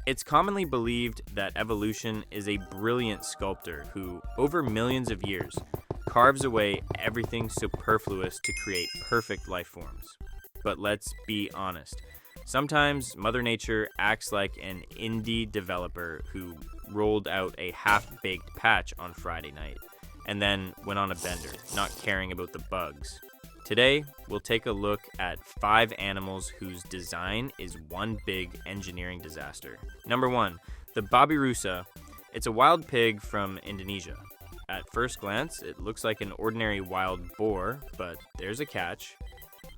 It's commonly believed that evolution is a brilliant sculptor who, over millions of years, carves away everything superfluous to create perfect life forms. But let's be honest. Sometimes Mother Nature acts like an indie developer who rolled out a half-baked patch on Friday night and then went on a bender, not caring about the bugs. Today, we'll take a look at 5 animals whose design is one big engineering disaster. Number 1, the babirusa. It's a wild pig from Indonesia. At first glance, it looks like an ordinary wild boar, but there's a catch.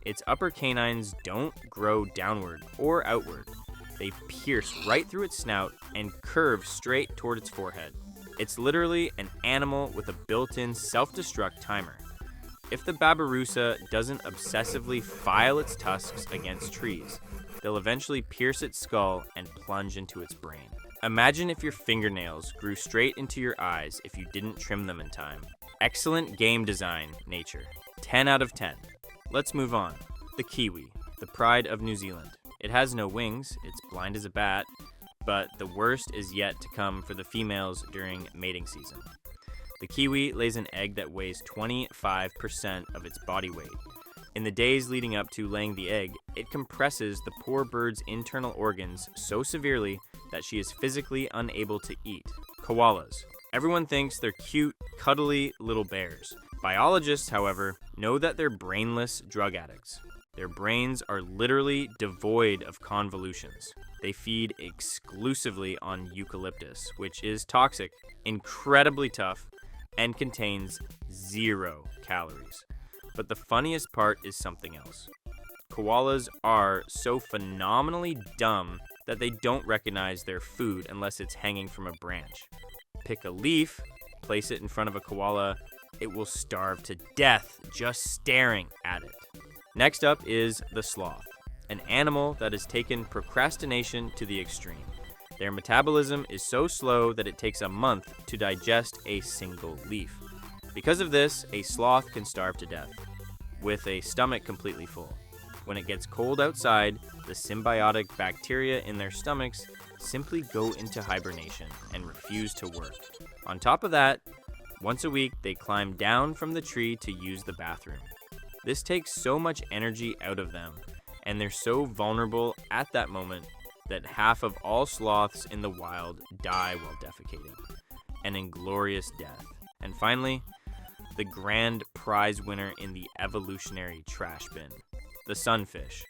Its upper canines don't grow downward or outward. They pierce right through its snout and curve straight toward its forehead. It's literally an animal with a built-in self-destruct timer. If the babirusa doesn't obsessively file its tusks against trees, they'll eventually pierce its skull and plunge into its brain. Imagine if your fingernails grew straight into your eyes if you didn't trim them in time. Excellent game design, nature. 10 out of 10. Let's move on. The kiwi, the pride of New Zealand. It has no wings, it's blind as a bat, but the worst is yet to come for the females during mating season. The kiwi lays an egg that weighs 25% of its body weight. In the days leading up to laying the egg, it compresses the poor bird's internal organs so severely that she is physically unable to eat. Koalas. Everyone thinks they're cute, cuddly little bears. Biologists, however, know that they're brainless drug addicts. Their brains are literally devoid of convolutions. They feed exclusively on eucalyptus, which is toxic, incredibly tough, and contains 0 calories. But the funniest part is something else. Koalas are so phenomenally dumb that they don't recognize their food unless it's hanging from a branch. Pick a leaf, place it in front of a koala, it will starve to death just staring at it. Next up is the sloth, an animal that has taken procrastination to the extreme. Their metabolism is so slow that it takes a month to digest a single leaf. Because of this, a sloth can starve to death, with a stomach completely full. When it gets cold outside, the symbiotic bacteria in their stomachs simply go into hibernation and refuse to work. On top of that, once a week, they climb down from the tree to use the bathroom. This takes so much energy out of them, and they're so vulnerable at that moment that half of all sloths in the wild die while defecating. An inglorious death. And finally, the grand prize winner in the evolutionary trash bin, the sunfish,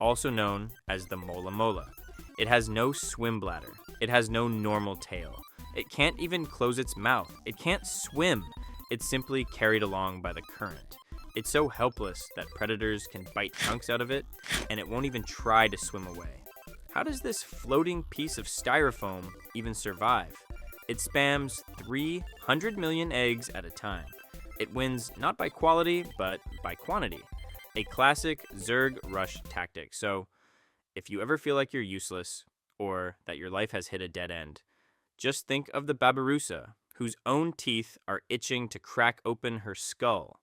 also known as the mola. It has no swim bladder. It has no normal tail. It can't even close its mouth. It can't swim. It's simply carried along by the current. It's so helpless that predators can bite chunks out of it, and it won't even try to swim away. How does this floating piece of styrofoam even survive? It spams 300 million eggs at a time. It wins not by quality, but by quantity. A classic Zerg rush tactic. So, if you ever feel like you're useless, or that your life has hit a dead end, just think of the babirusa, whose own teeth are itching to crack open her skull.